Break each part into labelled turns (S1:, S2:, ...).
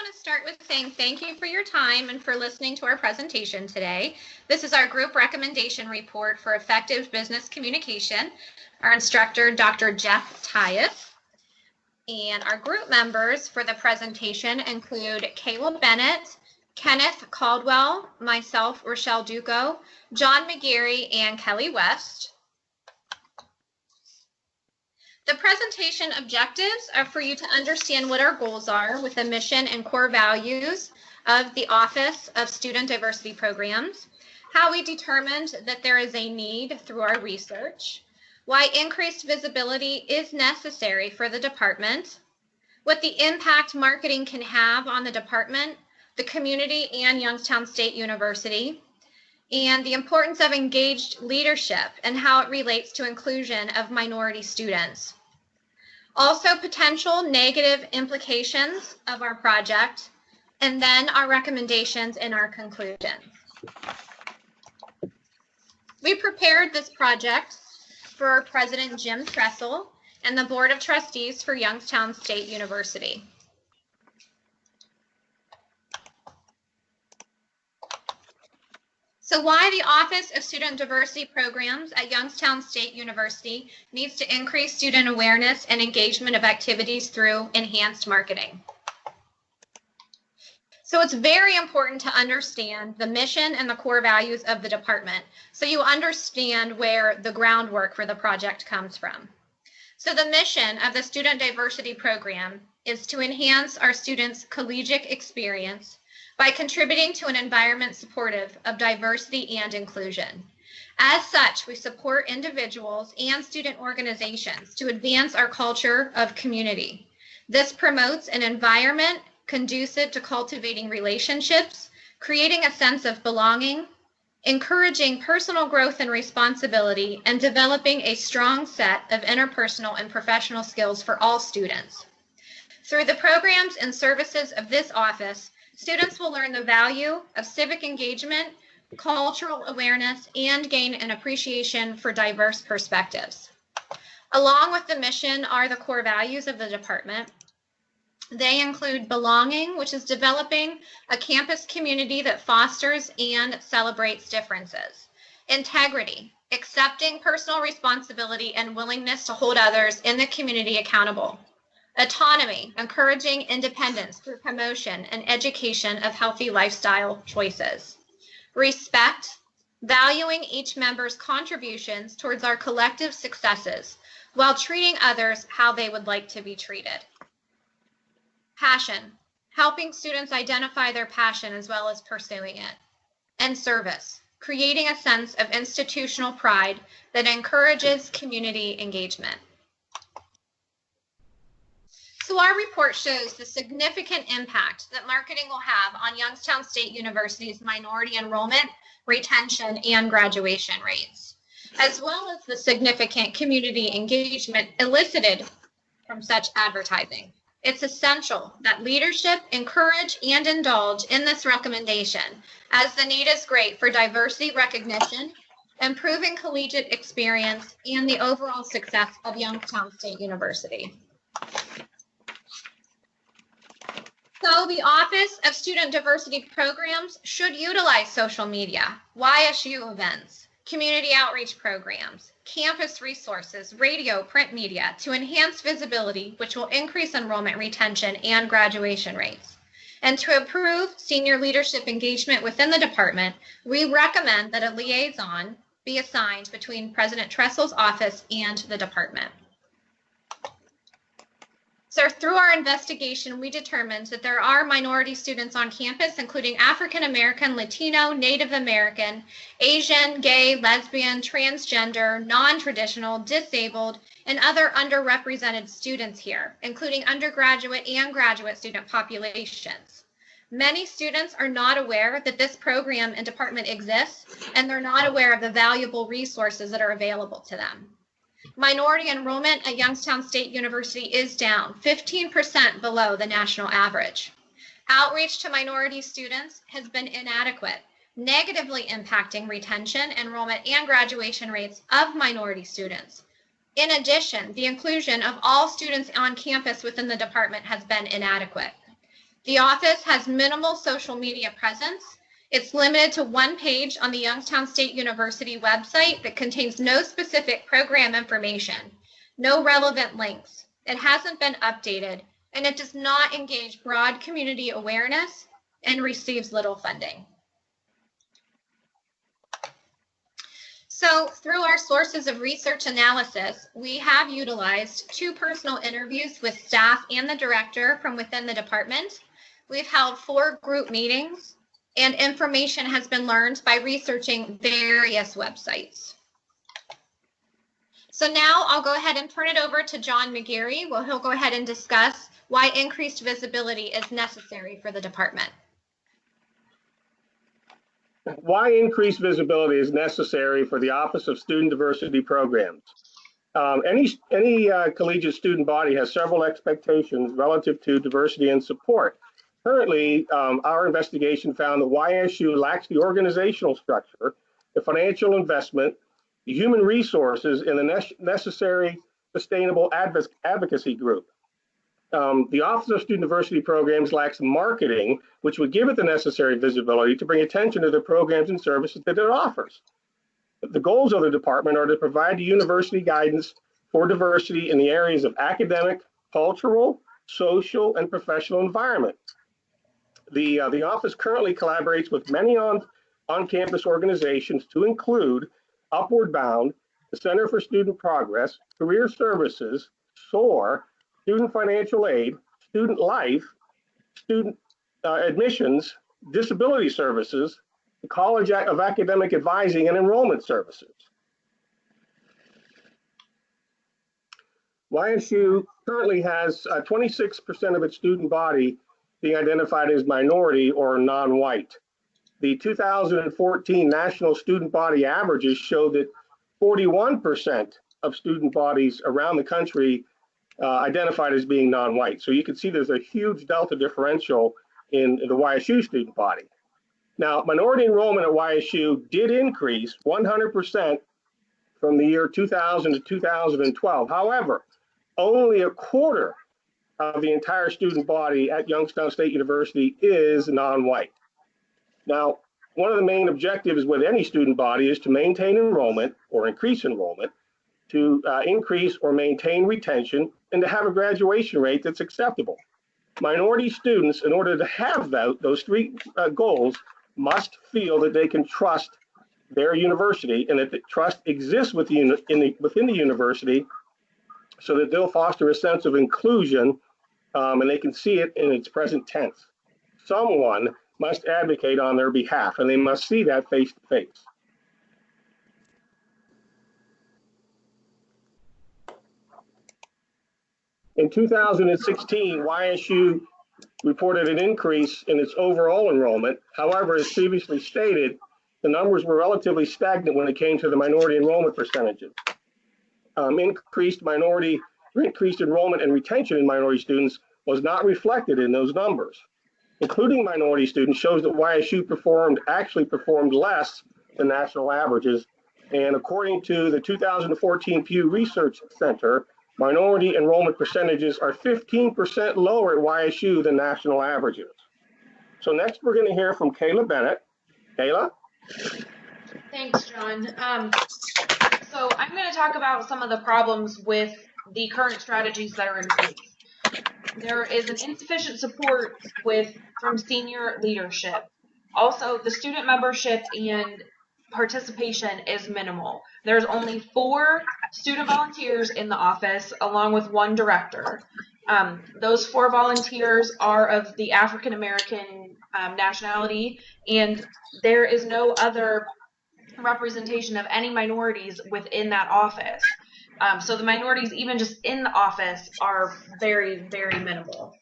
S1: want to start with saying thank you for your time and for listening to our presentation today. This is our group recommendation report for effective business communication. Our instructor, Dr. Jeff Tyus. And our group members for the presentation include Kayla Bennett, Kenneth Caldwell, myself, Rochelle Duco, John McGarry, and Kelly West. The presentation objectives are for you to understand what our goals are with the mission and core values of the Office of Student Diversity Programs, how we determined that there is a need through our research, why increased visibility is necessary for the department, what the impact marketing can have on the department, the community, and Youngstown State University, and the importance of engaged leadership and how it relates to inclusion of minority students. Also, potential negative implications of our project, and then our recommendations and our conclusions. We prepared this project for our President Jim Tressel and the Board of Trustees for Youngstown State University. So why the Office of Student Diversity Programs at Youngstown State University needs to increase student awareness and engagement of activities through enhanced marketing. So it's very important to understand the mission and the core values of the department so you understand where the groundwork for the project comes from. So the mission of the Student Diversity Program is to enhance our students' collegiate experience by contributing to an environment supportive of diversity and inclusion. As such, we support individuals and student organizations to advance our culture of community. This promotes an environment conducive to cultivating relationships, creating a sense of belonging, encouraging personal growth and responsibility, and developing a strong set of interpersonal and professional skills for all students. Through the programs and services of this office, students will learn the value of civic engagement, cultural awareness, and gain an appreciation for diverse perspectives. Along with the mission are the core values of the department. They include belonging, which is developing a campus community that fosters and celebrates differences. Integrity, accepting personal responsibility and willingness to hold others in the community accountable. Autonomy, encouraging independence through promotion and education of healthy lifestyle choices. Respect, valuing each member's contributions towards our collective successes while treating others how they would like to be treated. Passion, helping students identify their passion as well as pursuing it. And service, creating a sense of institutional pride that encourages community engagement. So our report shows the significant impact that marketing will have on Youngstown State University's minority enrollment, retention, and graduation rates, as well as the significant community engagement elicited from such advertising. It's essential that leadership encourage and indulge in this recommendation, as the need is great for diversity recognition, improving collegiate experience, and the overall success of Youngstown State University. So the Office of Student Diversity Programs should utilize social media, YSU events, community outreach programs, campus resources, radio, print media to enhance visibility, which will increase enrollment, retention, and graduation rates. And to improve senior leadership engagement within the department, we recommend that a liaison be assigned between President Tressel's office and the department. So through our investigation, we determined that there are minority students on campus, including African American, Latino, Native American, Asian, gay, lesbian, transgender, non-traditional, disabled, and other underrepresented students here, including undergraduate and graduate student populations. Many students are not aware that this program and department exists, and they're not aware of the valuable resources that are available to them. Minority enrollment at Youngstown State University is down 15% below the national average. Outreach to minority students has been inadequate, negatively impacting retention, enrollment, and graduation rates of minority students. In addition, the inclusion of all students on campus within the department has been inadequate. The office has minimal social media presence. It's limited to one page on the Youngstown State University website that contains no specific program information, no relevant links. It hasn't been updated, and it does not engage broad community awareness and receives little funding. So through our sources of research analysis, we have utilized 2 personal interviews with staff and the director from within the department. We've held 4 group meetings, and information has been learned by researching various websites. So now I'll go ahead and turn it over to John McGarry. Well, he'll go ahead and discuss why increased visibility is necessary for the department.
S2: Why increased visibility is necessary for the Office of Student Diversity Programs. Any collegiate student body has several expectations relative to diversity and support. Currently, our investigation found that YSU lacks the organizational structure, the financial investment, the human resources, and the necessary sustainable advocacy group. The Office of Student Diversity Programs lacks marketing, which would give it the necessary visibility to bring attention to the programs and services that it offers. The goals of the department are to provide the university guidance for diversity in the areas of academic, cultural, social, and professional environment. The office currently collaborates with many on-campus organizations to include Upward Bound, the Center for Student Progress, Career Services, SOAR, Student Financial Aid, Student Life, Student Admissions, Disability Services, the College of Academic Advising and Enrollment Services. YSU currently has 26% of its student body being identified as minority or non-white. The 2014 national student body averages show that 41% of student bodies around the country identified as being non-white. So you can see there's a huge delta differential in the YSU student body. Now, minority enrollment at YSU did increase 100% from the year 2000 to 2012. However, only a quarter of the entire student body at Youngstown State University is non-white. Now, one of the main objectives with any student body is to maintain enrollment or increase enrollment, to increase or maintain retention, and to have a graduation rate that's acceptable. Minority students, in order to have those 3 goals, must feel that they can trust their university and that the trust exists within the university, so that they'll foster a sense of inclusion and they can see it in its present tense. Someone must advocate on their behalf, and they must see that face to face. In 2016, YSU reported an increase in its overall enrollment. However, as previously stated, the numbers were relatively stagnant when it came to the minority enrollment percentages. Increased enrollment and retention in minority students was not reflected in those numbers. Including minority students shows that YSU actually performed less than national averages. And according to the 2014 Pew Research Center, minority enrollment percentages are 15% lower at YSU than national averages. So next we're going to hear from Kayla Bennett. Kayla?
S3: Thanks, John. So I'm going to talk about some of the problems with the current strategies that are in place. There is an insufficient support from senior leadership. Also, the student membership and participation is minimal. There's only 4 student volunteers in the office, along with 1 director. Those 4 volunteers are of the African American nationality, and there is no other representation of any minorities within that office. So the minorities, even just in the office, are very, very minimal.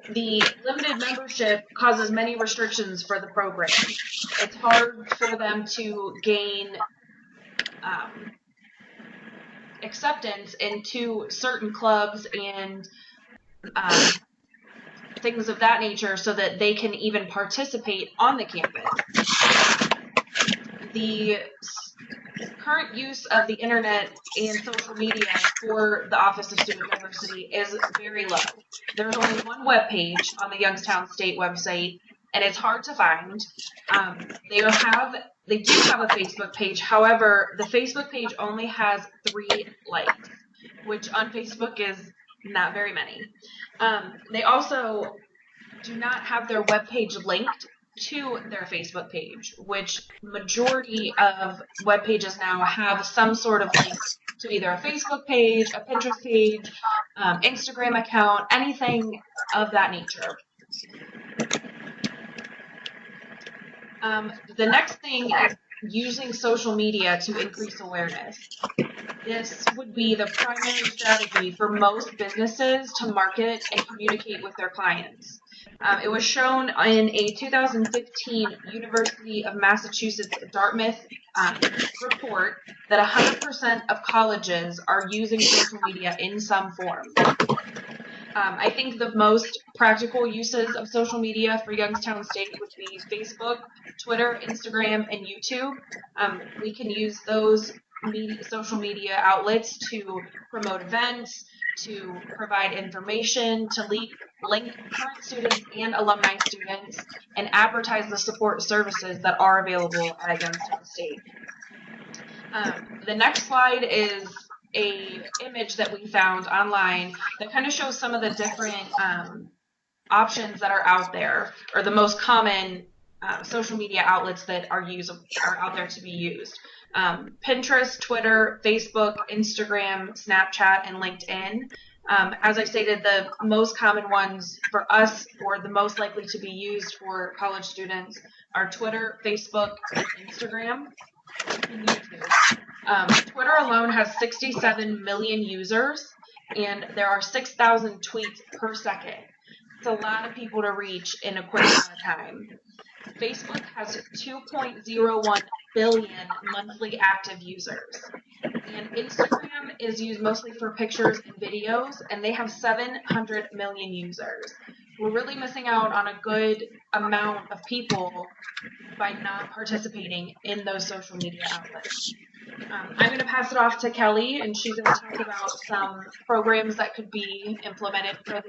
S3: The limited membership causes many restrictions for the program. It's hard for them to gain acceptance into certain clubs and things of that nature so that they can even participate on the campus. The current use of the internet and social media for the Office of Student Diversity is very low. There's only one web page on the Youngstown State website, and it's hard to find. They do have a Facebook page. However, the Facebook page only has 3 likes, which on Facebook is not very many. They also do not have their web page linked to their Facebook page, which majority of web pages now have some sort of link to either a Facebook page, a Pinterest page, Instagram account, anything of that nature. The next thing is using social media to increase awareness. This would be the primary strategy for most businesses to market and communicate with their clients. It was shown in a 2015 University of Massachusetts Dartmouth report that 100% of colleges are using social media in some form. I think the most practical uses of social media for Youngstown State would be Facebook, Twitter, Instagram, and YouTube. We can use those social media outlets to promote events, to provide information, to link current students and alumni students, and advertise the support services that are available at Youngstown State. The next slide is a image that we found online that kind of shows some of the different options that are out there, or the most common social media outlets that are out there to be used. Pinterest, Twitter, Facebook, Instagram, Snapchat, and LinkedIn. As I stated, the most common ones for us, or the most likely to be used for college students, are Twitter, Facebook, and Instagram, and YouTube. Twitter alone has 67 million users, and there are 6,000 tweets per second. It's a lot of people to reach in a quick amount of time. Facebook has 2.01 billion monthly active users. And Instagram is used mostly for pictures and videos, and they have 700 million users. We're really missing out on a good amount of people by not participating in those social media outlets. I'm going to pass it off to Kelly, and she's going to talk about some programs that could be implemented for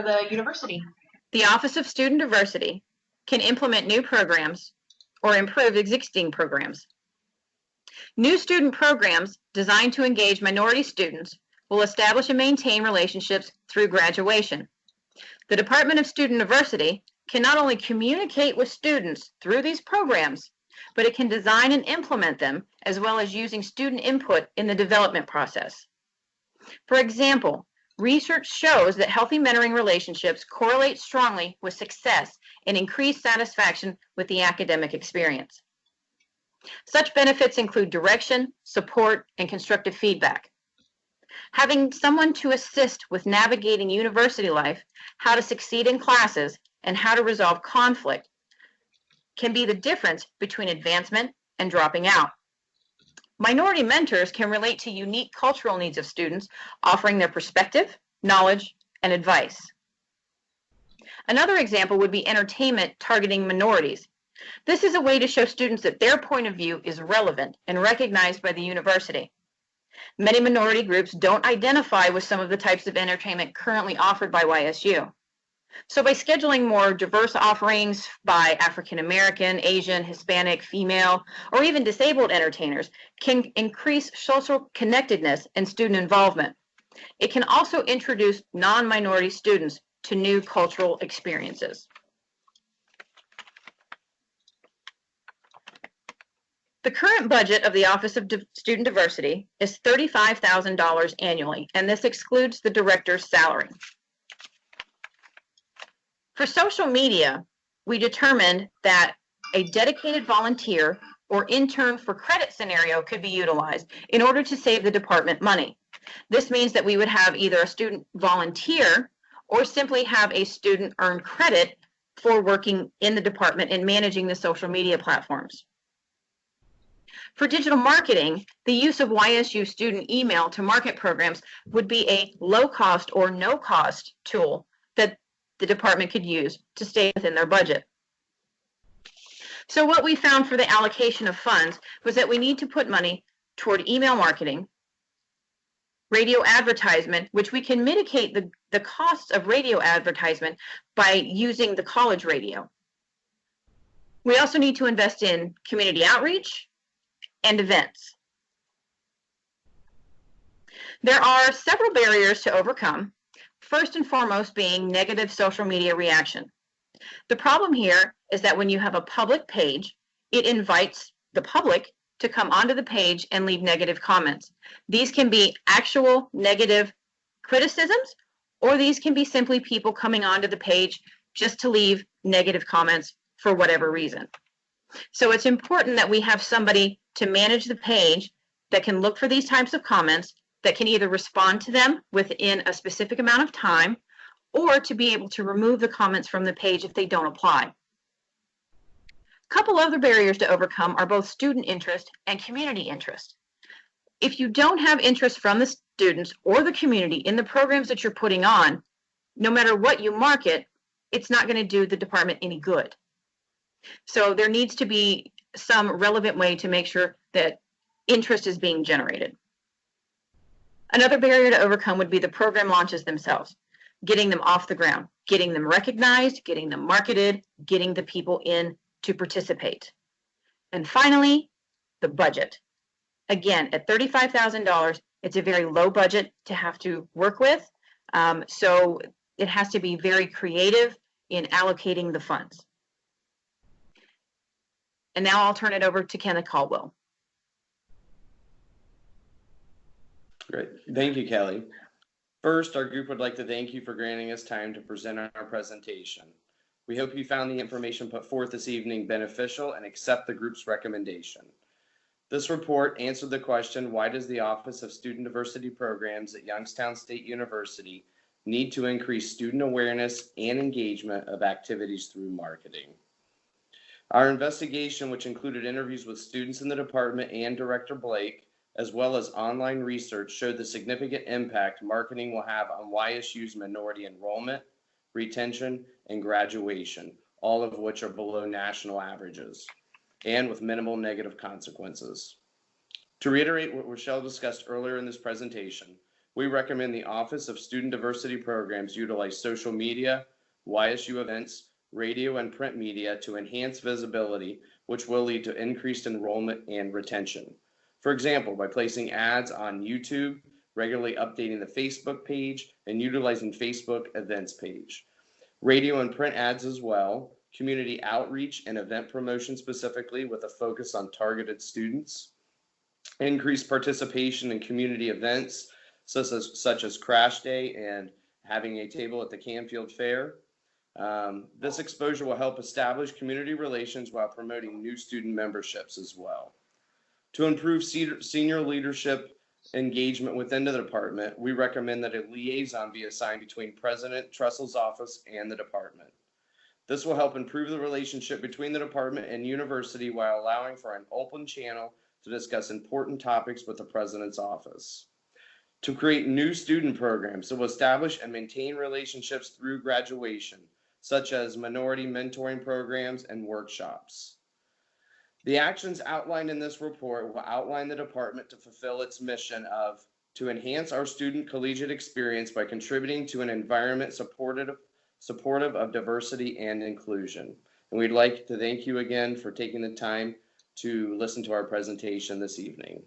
S3: the university.
S4: The Office of Student Diversity can implement new programs or improve existing programs. New student programs designed to engage minority students will establish and maintain relationships through graduation. The Department of Student Diversity can not only communicate with students through these programs, but it can design and implement them, as well as using student input in the development process. For example, research shows that healthy mentoring relationships correlate strongly with success and increased satisfaction with the academic experience. Such benefits include direction, support, and constructive feedback. Having someone to assist with navigating university life, how to succeed in classes, and how to resolve conflict can be the difference between advancement and dropping out. Minority mentors can relate to unique cultural needs of students, offering their perspective, knowledge, and advice. Another example would be entertainment targeting minorities. This is a way to show students that their point of view is relevant and recognized by the university. Many minority groups don't identify with some of the types of entertainment currently offered by YSU. So by scheduling more diverse offerings by African American, Asian, Hispanic, female, or even disabled entertainers can increase social connectedness and student involvement. It can also introduce non-minority students to new cultural experiences. The current budget of the Office of Student Diversity is $35,000 annually, and this excludes the director's salary. For social media, we determined that a dedicated volunteer or intern for credit scenario could be utilized in order to save the department money. This means that we would have either a student volunteer or simply have a student earn credit for working in the department and managing the social media platforms. For digital marketing, the use of YSU student email to market programs would be a low-cost or no-cost tool that the department could use to stay within their budget. So what we found for the allocation of funds was that we need to put money toward email marketing, radio advertisement, which we can mitigate the costs of radio advertisement by using the college radio. We also need to invest in community outreach and events. There are several barriers to overcome, first and foremost being negative social media reaction. The problem here is that when you have a public page, it invites the public to come onto the page and leave negative comments. These can be actual negative criticisms, or these can be simply people coming onto the page just to leave negative comments for whatever reason. So it's important that we have somebody to manage the page that can look for these types of comments, that can either respond to them within a specific amount of time, or to be able to remove the comments from the page if they don't apply. A couple other barriers to overcome are both student interest and community interest. If you don't have interest from the students or the community in the programs that you're putting on, no matter what you market, it's not going to do the department any good. So there needs to be some relevant way to make sure that interest is being generated. Another barrier to overcome would be the program launches themselves, getting them off the ground, getting them recognized, getting them marketed, getting the people in to participate. And finally, the budget. Again, at $35,000, it's a very low budget to have to work with. So it has to be very creative in allocating the funds. And now I'll turn it over to Kenneth Caldwell.
S5: Great. Thank you, Kelly. First, our group would like to thank you for granting us time to present our presentation. We hope you found the information put forth this evening beneficial and accept the group's recommendation. This report answered the question, why does the Office of Student Diversity Programs at Youngstown State University need to increase student awareness and engagement of activities through marketing? Our investigation, which included interviews with students in the department and Director Blake, as well as online research, showed the significant impact marketing will have on YSU's minority enrollment, retention, and graduation, all of which are below national averages, and with minimal negative consequences. To reiterate what Rochelle discussed earlier in this presentation, we recommend the Office of Student Diversity Programs utilize social media, YSU events, radio, and print media to enhance visibility, which will lead to increased enrollment and retention. For example, by placing ads on YouTube, regularly updating the Facebook page, and utilizing Facebook events page. Radio and print ads as well, community outreach and event promotion specifically with a focus on targeted students, increased participation in community events such as Crash Day and having a table at the Canfield Fair. This exposure will help establish community relations while promoting new student memberships as well. To improve senior leadership engagement within the department, we recommend that a liaison be assigned between President Tressel's office and the department. This will help improve the relationship between the department and university while allowing for an open channel to discuss important topics with the president's office. To create new student programs that will establish and maintain relationships through graduation, such as minority mentoring programs and workshops. The actions outlined in this report will outline the department to fulfill its mission to enhance our student collegiate experience by contributing to an environment supportive of diversity and inclusion. And we'd like to thank you again for taking the time to listen to our presentation this evening.